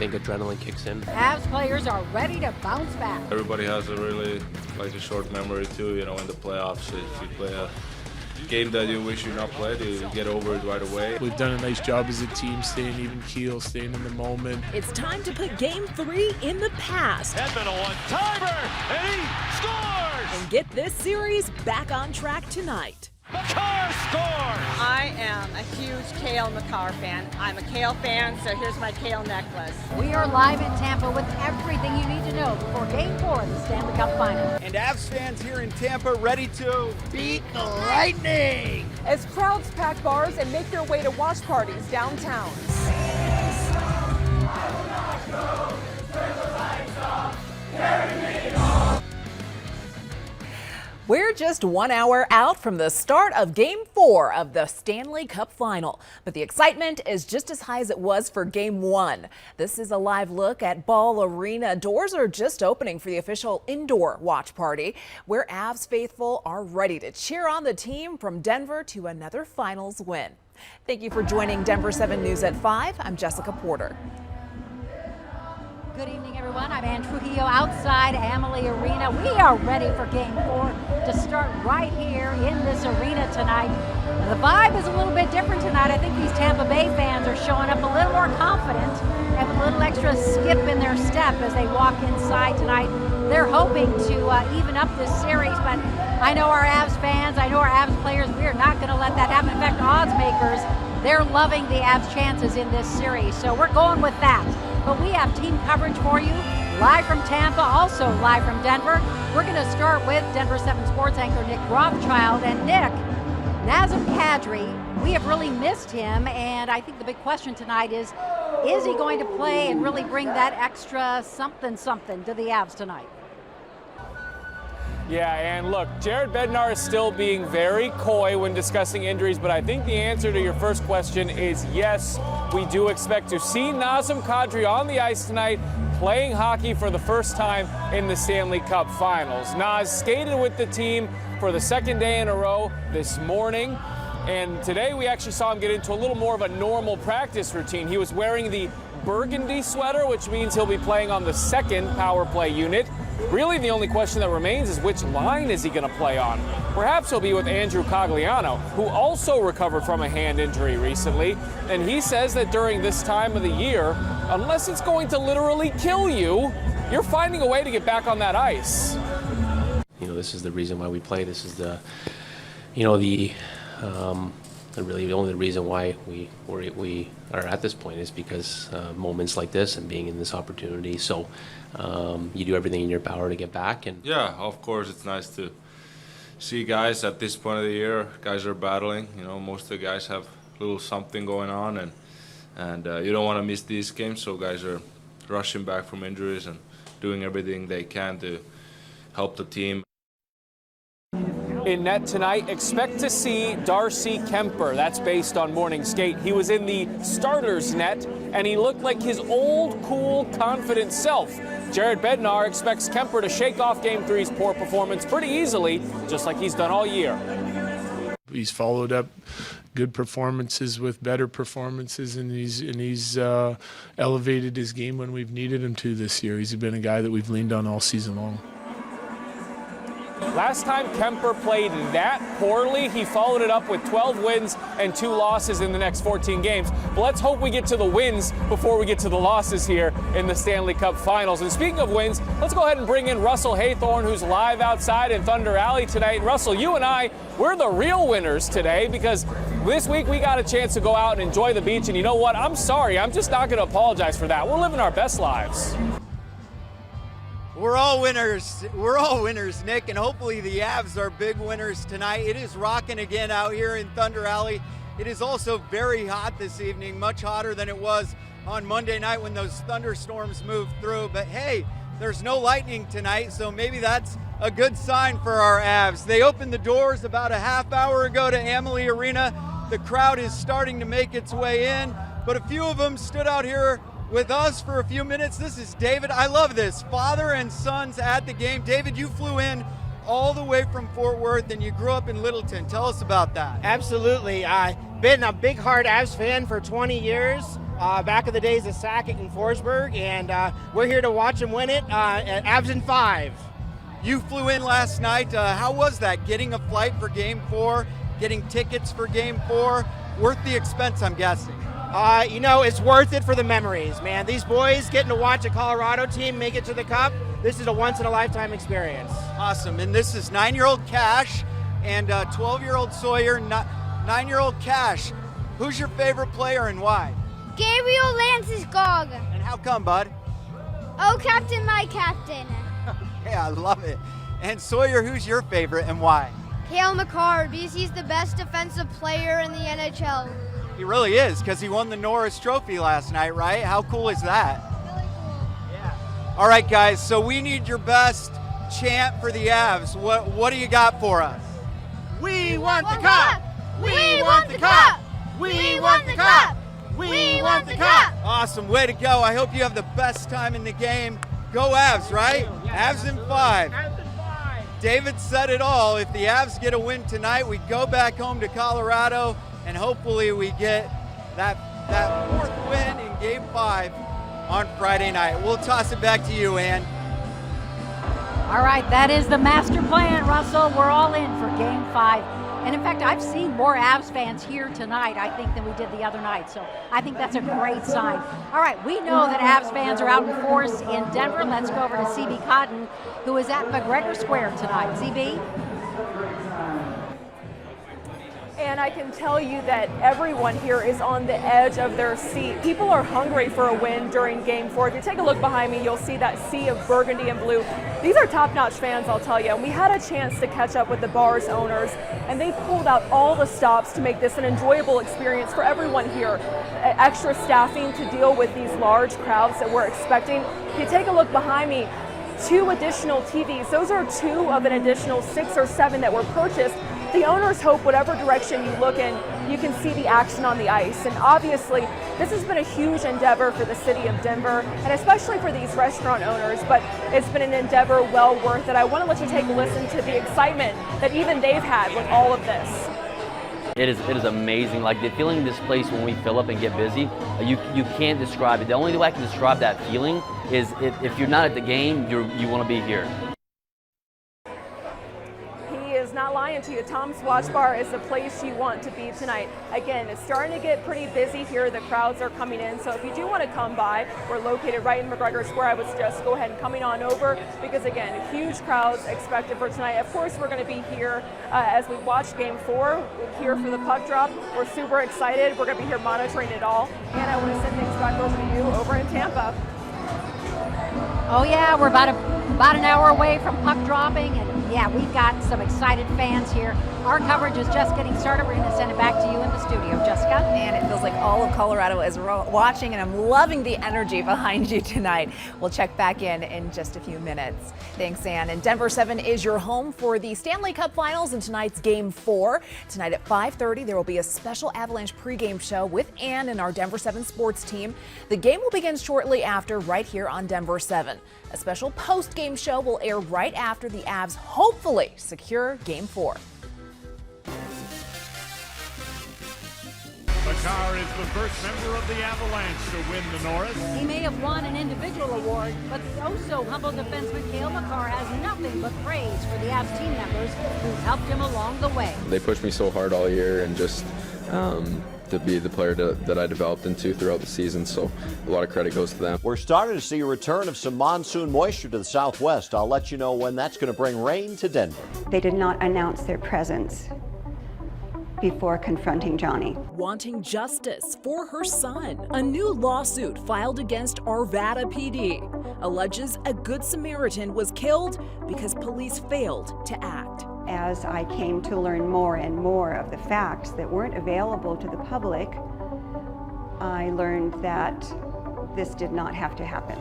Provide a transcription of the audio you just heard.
think adrenaline kicks in. Avs players are ready to bounce back. Everybody has a really a short memory too, in the playoffs. If you play a game that you wish you not played, you get over it right away. We've done a nice job as a team, staying even keel, staying in the moment. It's time to put Game 3 in the past. Edmund a one-timer, and he scores! And get this series back on track tonight. Makar scores! I am a huge Cale Makar fan. I'm a Cale fan, so here's my Cale necklace. We are live in Tampa with everything you need to know before Game 4 of the Stanley Cup Final. And Avs fans here in Tampa ready to beat the Lightning! As crowds pack bars and make their way to watch parties downtown. We're just 1 hour out from the start of Game 4 of the Stanley Cup Final, but the excitement is just as high as it was for Game 1. This is a live look at Ball Arena. Doors are just opening for the official indoor watch party, where Avs faithful are ready to cheer on the team from Denver to another finals win. Thank you for joining Denver 7 News at 5. I'm Jessica Porter. Good evening, everyone. I'm Ann Trujillo outside Amalie Arena. We are ready for Game 4 to start right here in this arena tonight. Now, the vibe is a little bit different tonight. I think these Tampa Bay fans are showing up a little more confident, have a little extra skip in their step as they walk inside tonight. They're hoping to even up this series, but I know our Avs fans, I know our Avs players, we are not going to let that happen. In fact, odds makers, they're loving the Avs' chances in this series, so we're going with that. But we have team coverage for you, live from Tampa, also live from Denver. We're going to start with Denver 7 sports anchor Nick Rothschild. And Nick, Nazem Kadri, we have really missed him, and I think the big question tonight is he going to play and really bring that extra something to the Avs tonight? Yeah, and look, Jared Bednar is still being very coy when discussing injuries, but I think the answer to your first question is yes, we do expect to see Nazem Kadri on the ice tonight playing hockey for the first time in the Stanley Cup Finals. Naz skated with the team for the second day in a row this morning, and today we actually saw him get into a little more of a normal practice routine. He was wearing the burgundy sweater, which means he'll be playing on the second power play unit. Really, the only question that remains is which line is he going to play on? Perhaps he'll be with Andrew Cogliano, who also recovered from a hand injury recently. And he says that during this time of the year, unless it's going to literally kill you, you're finding a way to get back on that ice. This is the reason why we play. This is really the only reason why we are at this point is because moments like this and being in this opportunity. So you do everything in your power to get back. And Yeah, of course, it's nice to see guys at this point of the year. Guys are battling. Most of the guys have a little something going on, and you don't want to miss these games. So guys are rushing back from injuries and doing everything they can to help the team. In net tonight, expect to see Darcy Kemper. That's based on morning skate. He was in the starter's net, and he looked like his old, cool, confident self. Jared Bednar expects Kemper to shake off Game 3's poor performance pretty easily, just like he's done all year. He's followed up good performances with better performances, and he's elevated his game when we've needed him to this year. He's been a guy that we've leaned on all season long. Last time Kemper played that poorly, he followed it up with 12 wins and 2 losses in the next 14 games. But let's hope we get to the wins before we get to the losses here in the Stanley Cup Finals. And speaking of wins, let's go ahead and bring in Russell Haythorne, who's live outside in Thunder Alley tonight. Russell, you and I, we're the real winners today because this week we got a chance to go out and enjoy the beach. And you know what? I'm sorry. I'm just not going to apologize for that. We're living our best lives. We're all winners. We're all winners, Nick, and hopefully the Avs are big winners tonight. It is rocking again out here in Thunder Alley. It is also very hot this evening, much hotter than it was on Monday night when those thunderstorms moved through. But hey, there's no lightning tonight, so maybe that's a good sign for our Avs. They opened the doors about a half hour ago to Amalie Arena. The crowd is starting to make its way in, but a few of them stood out here with us for a few minutes. This is David. I love this. Father and sons at the game. David, you flew in all the way from Fort Worth and you grew up in Littleton. Tell us about that. Absolutely. I've been a big Hard Avs fan for 20 years. back in the days of Sackett and Forsberg, and we're here to watch them win it at Avs in 5. You flew in last night. How was that, getting a flight for Game 4, getting tickets for Game 4? Worth the expense, I'm guessing. You know, it's worth it for the memories, man. These boys getting to watch a Colorado team make it to the Cup, this is a once-in-a-lifetime experience. Awesome. And this is 9-year-old Cash and 12-year-old Sawyer, 9-year-old Cash. Who's your favorite player and why? Gabriel Landeskog. And how come, bud? Oh, captain, my captain. Yeah, I love it. And Sawyer, who's your favorite and why? Cale Makar, because he's the best defensive player in the NHL. He really is, because he won the Norris Trophy last night, right? How cool is that? Really cool. Yeah. All right, guys, so we need your best chant for the Avs. What do you got for us? We want the Cup! We want the Cup! We want the Cup! We want the Cup! Awesome, way to go. I hope you have the best time in the game. Go Avs, right? Avs in 5. David said it all. If the Avs get a win tonight, we go back home to Colorado, and hopefully we get that 4th win in Game 5 on Friday night. We'll toss it back to you, Ann. All right, that is the master plan, Russell. We're all in for Game 5. And in fact, I've seen more Avs fans here tonight, I think, than we did the other night. So I think that's a great sign. All right, we know that Avs fans are out in force in Denver. Let's go over to CB Cotton, who is at McGregor Square tonight. CB? And I can tell you that everyone here is on the edge of their seat. People are hungry for a win during Game 4. If you take a look behind me, you'll see that sea of burgundy and blue. These are top-notch fans, I'll tell you. And we had a chance to catch up with the bar's owners, and they pulled out all the stops to make this an enjoyable experience for everyone here. Extra staffing to deal with these large crowds that we're expecting. If you take a look behind me, 2 additional TVs. Those are 2 of an additional 6 or 7 that were purchased. The owners hope whatever direction you look in, you can see the action on the ice. And obviously, this has been a huge endeavor for the city of Denver, and especially for these restaurant owners, but it's been an endeavor well worth it. I want to let you take a listen to the excitement that even they've had with all of this. It is amazing. Like the feeling in this place when we fill up and get busy, you can't describe it. The only way I can describe that feeling is if you're not at the game, you want to be here. Not lying to you. Tom's Watch Bar is the place you want to be tonight. Again, it's starting to get pretty busy here. The crowds are coming in, so if you do want to come by, we're located right in McGregor Square. I would suggest go ahead and coming on over, because again, huge crowds expected for tonight. Of course, we're going to be here as we watch Game 4 here for the puck drop. We're super excited. We're going to be here monitoring it all, and I want to send things back over to you over in Tampa. Oh yeah, we're about an hour away from puck dropping, and yeah, we've got some excited fans here. Our coverage is just getting started. We're going to send it back to you in the studio, Jessica. And it feels like all of Colorado is watching, and I'm loving the energy behind you tonight. We'll check back in just a few minutes. Thanks, Ann. And Denver 7 is your home for the Stanley Cup Finals in tonight's Game 4. Tonight at 5:30, there will be a special Avalanche pregame show with Ann and our Denver 7 sports team. The game will begin shortly after right here on Denver 7. A special post-game show will air right after the Avs hopefully secure Game 4. Makar is the first member of the Avalanche to win the Norris. He may have won an individual award, but the oh-so-humble defenseman Cale Makar has nothing but praise for the Avs team members who helped him along the way. They pushed me so hard all year, and just to be the player that I developed into throughout the season, so a lot of credit goes to them. We're starting to see a return of some monsoon moisture to the southwest. I'll let you know when that's going to bring rain to Denver. They did not announce their presence before confronting Johnny. Wanting justice for her son. A new lawsuit filed against Arvada PD alleges a Good Samaritan was killed because police failed to act. As I came to learn more and more of the facts that weren't available to the public, I learned that this did not have to happen.